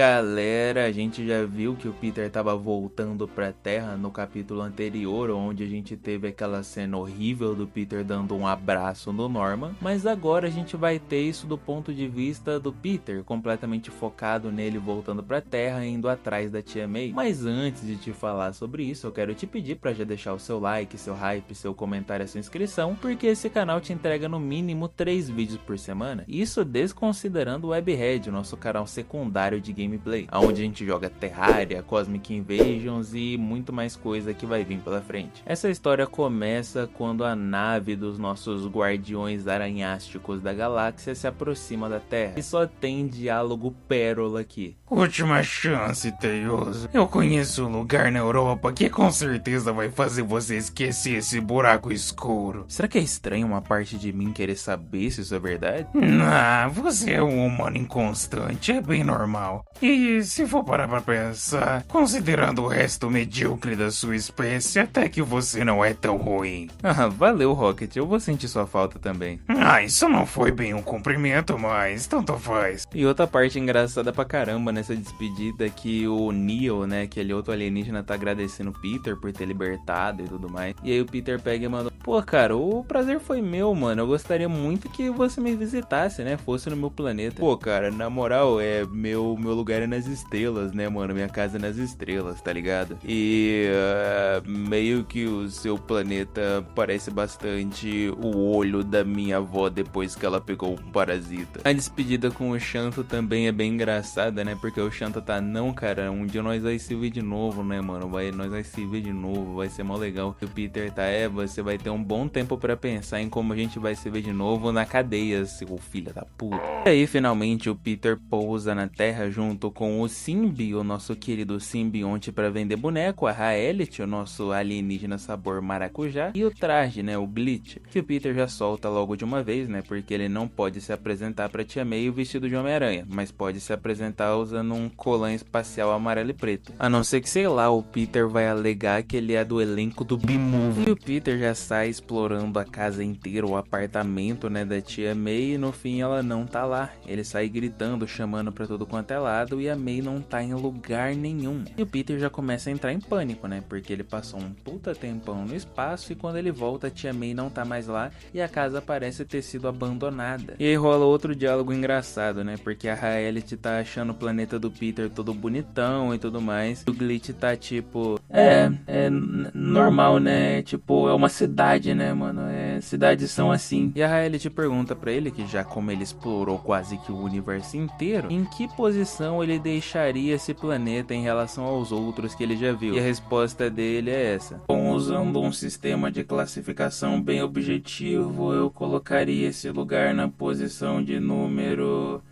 Galera, a gente já viu que o Peter estava voltando pra Terra no capítulo anterior, onde a gente teve aquela cena horrível do Peter dando um abraço no Norman, mas agora a gente vai ter isso do ponto de vista do Peter, completamente focado nele voltando pra Terra, indo atrás da Tia May. Mas antes de te falar sobre isso, eu quero te pedir pra já deixar o seu like, seu hype, seu comentário, a sua inscrição, porque esse canal te entrega no mínimo 3 vídeos por semana, isso desconsiderando o Webhead, o nosso canal secundário de gameplay, onde a gente joga Terraria, Cosmic Invasions e muito mais coisa que vai vir pela frente. Essa história começa quando a nave dos nossos guardiões aranhásticos da galáxia se aproxima da Terra, e só tem diálogo pérola aqui. Última chance, Teioso. Eu conheço um lugar na Europa que com certeza vai fazer você esquecer esse buraco escuro. Será que é estranho uma parte de mim querer saber se isso é verdade? Você é um humano inconstante, é bem normal. E se for parar pra pensar, considerando o resto medíocre da sua espécie, até que você não é tão ruim. Valeu, Rocket, eu vou sentir sua falta também. Isso não foi bem um cumprimento, mas tanto faz. E outra parte engraçada pra caramba nessa despedida é que o Neo, né, aquele outro alienígena, tá agradecendo o Peter por ter libertado e tudo mais. E aí o Peter pega e manda: pô, cara, o prazer foi meu, mano. Eu gostaria muito que você me visitasse, né, fosse no meu planeta. Pô, cara, na moral, meu lugar é nas estrelas, né, mano, minha casa é nas estrelas, tá ligado? E meio que o seu planeta parece bastante o olho da minha avó depois que ela pegou um parasita. A despedida com o Shanto também é bem engraçada, né, porque o Shanto tá: não, cara, um dia nós vai se ver de novo, né, mano, nós vai se ver de novo, vai ser mó legal. E o Peter tá: você vai ter um bom tempo pra pensar em como a gente vai se ver de novo na cadeia, seu filho da puta. E aí, finalmente, o Peter pousa na Terra junto com o Simbi, o nosso querido simbionte pra vender boneco, a Raelit, o nosso alienígena sabor maracujá, e o traje, né, o Glitch, que o Peter já solta logo de uma vez, né, porque ele não pode se apresentar pra Tia May vestido de Homem-Aranha, mas pode se apresentar usando um colã espacial amarelo e preto. A não ser que, sei lá, o Peter vai alegar que ele é do elenco do B-Movie. E o Peter já sai explorando a casa inteira, o apartamento, né, da Tia May, e no fim ela não tá lá. Ele sai gritando, chamando pra todo quanto é lado, e a May não tá em lugar nenhum. E o Peter já começa a entrar em pânico, né, porque ele passou um puta tempão no espaço e quando ele volta a Tia May não tá mais lá e a casa parece ter sido abandonada. E aí rola outro diálogo engraçado, né, porque a Raelit tá achando o planeta do Peter todo bonitão e tudo mais. O Glitch tá tipo: normal, né, tipo, é uma cidade, né, mano, cidades são assim. E a Raelit pergunta pra ele, que já como ele explorou quase que o universo inteiro, em que posição ele deixaria esse planeta em relação aos outros que ele já viu. E a resposta dele é essa: bom, usando um sistema de classificação bem objetivo, eu colocaria esse lugar na posição de número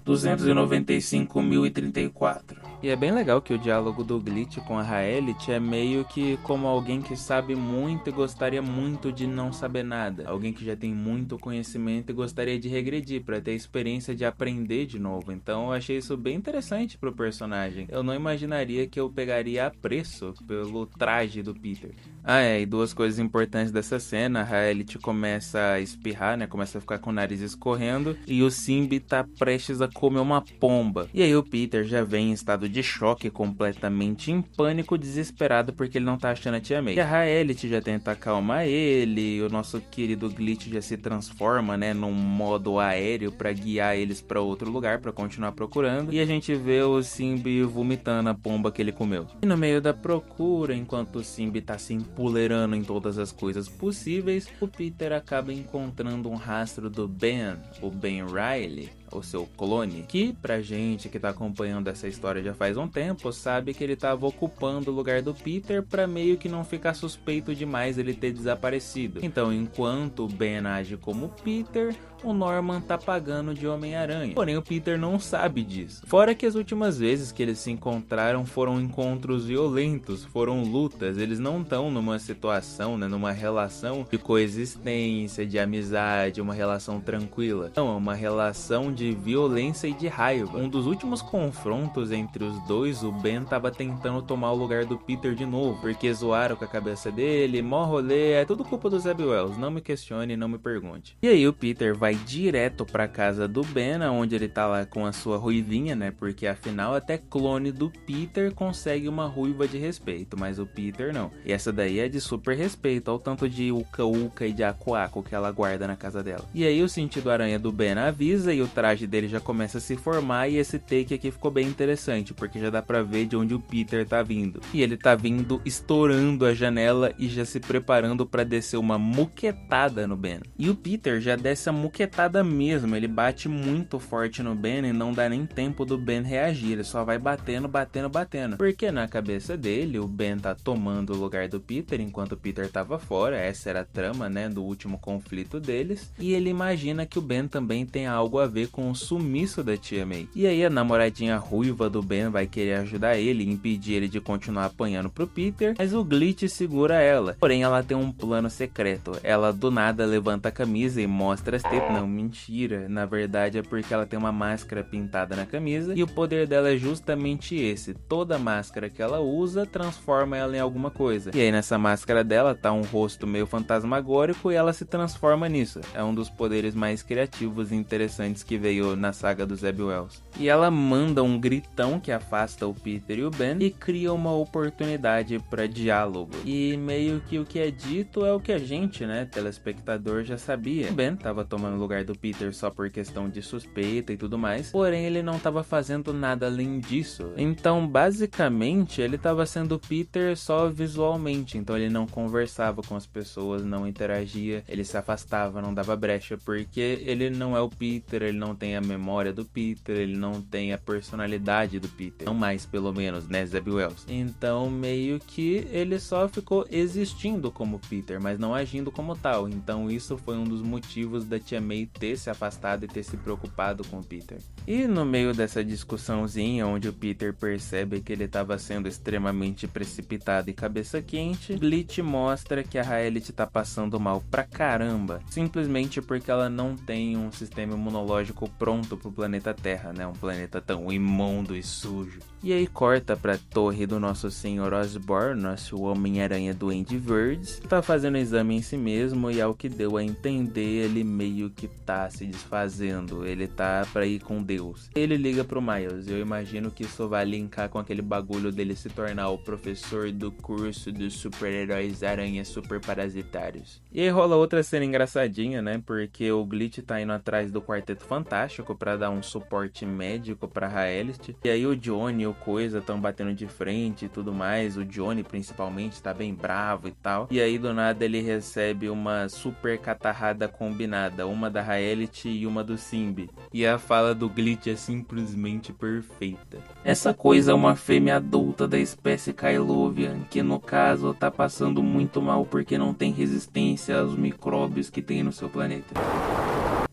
295.034. E é bem legal que o diálogo do Glitch com a Raelit é meio que como alguém que sabe muito e gostaria muito de não saber nada. Alguém que já tem muito conhecimento e gostaria de regredir para ter a experiência de aprender de novo. Então eu achei isso bem interessante pro personagem. Eu não imaginaria que eu pegaria apreço pelo traje do Peter. E duas coisas importantes dessa cena: a Raelit começa a espirrar, né, começa a ficar com o nariz escorrendo, e o Simbi tá prestes a comer uma pomba. E aí o Peter já vem em estado de choque, completamente em pânico, desesperado porque ele não tá achando a Tia May. E a Raelit já tenta acalmar ele, e o nosso querido Glitch já se transforma, né, num modo aéreo pra guiar eles pra outro lugar, pra continuar procurando. E a gente vê o Simbi vomitando a pomba que ele comeu. E no meio da procura, enquanto o Simbi tá se empoleirando em todas as coisas possíveis, o Peter acaba encontrando um rastro do Ben, o Ben Riley, o seu clone, que pra gente que tá acompanhando essa história já faz um tempo, sabe que ele tava ocupando o lugar do Peter pra meio que não ficar suspeito demais ele ter desaparecido. Então, enquanto o Ben age como Peter, o Norman tá pagando de Homem-Aranha. Porém, o Peter não sabe disso. Fora que as últimas vezes que eles se encontraram foram encontros violentos, foram lutas. Eles não estão numa situação, né, numa relação de coexistência, de amizade, uma relação tranquila. Não, é uma relação de violência e de raiva. Um dos últimos confrontos entre os dois, o Ben tava tentando tomar o lugar do Peter de novo, porque zoaram com a cabeça dele, mó rolê, é tudo culpa do Zeb Wells, não me questione, não me pergunte. E aí o Peter vai direto pra casa do Ben, onde ele tá lá com a sua ruivinha, né, porque afinal até clone do Peter consegue uma ruiva de respeito, mas o Peter não. E essa daí é de super respeito, ao tanto de uca-uca e de aco-aco que ela guarda na casa dela. E aí o sentido aranha do Ben avisa e o traje dele já começa a se formar, e esse take aqui ficou bem interessante, porque já dá pra ver de onde o Peter tá vindo. E ele tá vindo estourando a janela e já se preparando pra descer uma muquetada no Ben. E o Peter já desce a muquetada mesmo, ele bate muito forte no Ben e não dá nem tempo do Ben reagir, ele só vai batendo, batendo, batendo. Porque na cabeça dele, o Ben tá tomando o lugar do Peter enquanto o Peter tava fora, essa era a trama, né, do último conflito deles. E ele imagina que o Ben também tem algo a ver com o sumiço da Tia May. E aí a namoradinha ruiva do Ben vai querer ajudar ele e impedir ele de continuar apanhando pro Peter, mas o Glitch segura ela. Porém, ela tem um plano secreto. Ela do nada levanta a camisa e mostra as tetas. Não, mentira. Na verdade é porque ela tem uma máscara pintada na camisa e o poder dela é justamente esse. Toda máscara que ela usa transforma ela em alguma coisa. E aí nessa máscara dela tá um rosto meio fantasmagórico e ela se transforma nisso. É um dos poderes mais criativos e interessantes que veio na saga do Zeb Wells. E ela manda um gritão que afasta o Peter e o Ben e cria uma oportunidade para diálogo. E meio que o que é dito é o que a gente, né, telespectador, já sabia. O Ben tava tomando o lugar do Peter só por questão de suspeita e tudo mais, porém ele não tava fazendo nada além disso. Então basicamente ele tava sendo Peter só visualmente, então ele não conversava com as pessoas, não interagia, ele se afastava, não dava brecha, porque ele não é o Peter, ele não tem a memória do Peter, ele não tem a personalidade do Peter, não mais pelo menos, né, Zeb Wells. Então meio que ele só ficou existindo como Peter, mas não agindo como tal. Então isso foi um dos motivos da Tia May ter se afastado e ter se preocupado com o Peter. E no meio dessa discussãozinha, onde o Peter percebe que ele estava sendo extremamente precipitado e cabeça quente, Glitch mostra que a Raelit tá passando mal pra caramba, simplesmente porque ela não tem um sistema imunológico pronto pro planeta Terra, né? Um planeta tão imundo e sujo. E aí corta pra torre do nosso senhor Osborn, nosso Homem-Aranha Duende Verde, tá fazendo exame em si mesmo e ao que deu a entender, ele meio que tá se desfazendo, ele tá pra ir com Deus. Ele liga pro Miles, eu imagino que isso vai linkar com aquele bagulho dele se tornar o professor do curso dos super-heróis aranhas super parasitários. E aí rola outra cena engraçadinha, né, porque o Glitch tá indo atrás do Quarteto Fantástico pra dar um suporte médico pra Raelit, e aí o Johnny e o Coisa tão batendo de frente e tudo mais, o Johnny principalmente tá bem bravo e tal, e aí do nada ele recebe uma super catarrada combinada, uma da Raelit e uma do Simbi, e a fala do Glitch é simplesmente perfeita. Essa coisa é uma fêmea adulta da espécie Kylovian, que no caso tá passando muito mal porque não tem resistência aos micróbios que tem no seu planeta.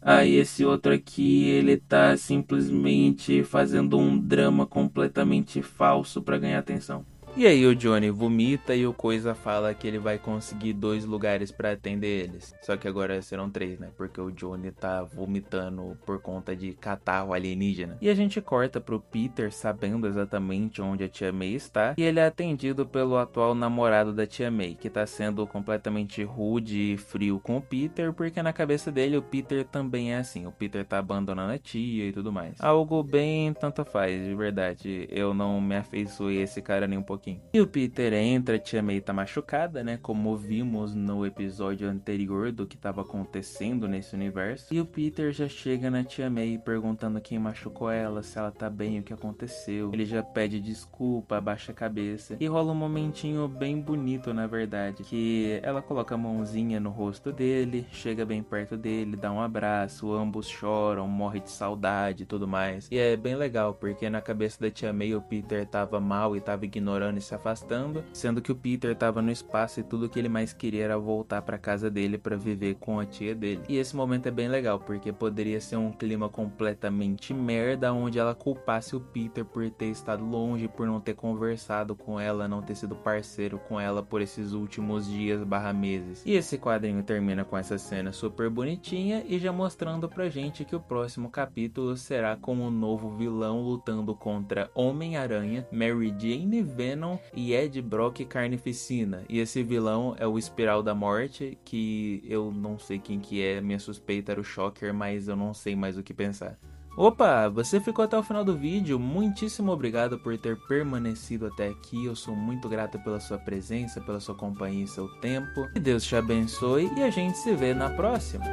Aí esse outro aqui, ele tá simplesmente fazendo um drama completamente falso pra ganhar atenção. E aí o Johnny vomita e o Coisa fala que ele vai conseguir 2 lugares pra atender eles. Só que agora serão 3, né? Porque o Johnny tá vomitando por conta de catarro alienígena. E a gente corta pro Peter sabendo exatamente onde a Tia May está. E ele é atendido pelo atual namorado da Tia May, que tá sendo completamente rude e frio com o Peter, porque na cabeça dele o Peter também é assim. O Peter tá abandonando a tia e tudo mais. Algo bem tanto faz, de verdade. Eu não me afeiçoei a esse cara nem um pouquinho. E o Peter entra, a Tia May tá machucada, né? Como vimos no episódio anterior do que tava acontecendo nesse universo. E o Peter já chega na Tia May perguntando quem machucou ela, se ela tá bem, o que aconteceu. Ele já pede desculpa, abaixa a cabeça. E rola um momentinho bem bonito, na verdade, que ela coloca a mãozinha no rosto dele, chega bem perto dele, dá um abraço, ambos choram, morre de saudade e tudo mais. E é bem legal, porque na cabeça da Tia May o Peter tava mal e tava ignorando Bonnie se afastando, sendo que o Peter tava no espaço e tudo que ele mais queria era voltar pra casa dele pra viver com a tia dele. E esse momento é bem legal, porque poderia ser um clima completamente merda, onde ela culpasse o Peter por ter estado longe, por não ter conversado com ela, não ter sido parceiro com ela por esses últimos dias/meses. E esse quadrinho termina com essa cena super bonitinha e já mostrando pra gente que o próximo capítulo será com um novo vilão lutando contra Homem-Aranha, Mary Jane, Venom e Ed Brock Carnificina. E esse vilão é o Espiral da Morte, que eu não sei quem que é, minha suspeita era o Shocker, mas eu não sei mais o que pensar. Opa, você ficou até o final do vídeo, muitíssimo obrigado por ter permanecido até aqui, eu sou muito grato pela sua presença, pela sua companhia e seu tempo. Que Deus te abençoe e a gente se vê na próxima.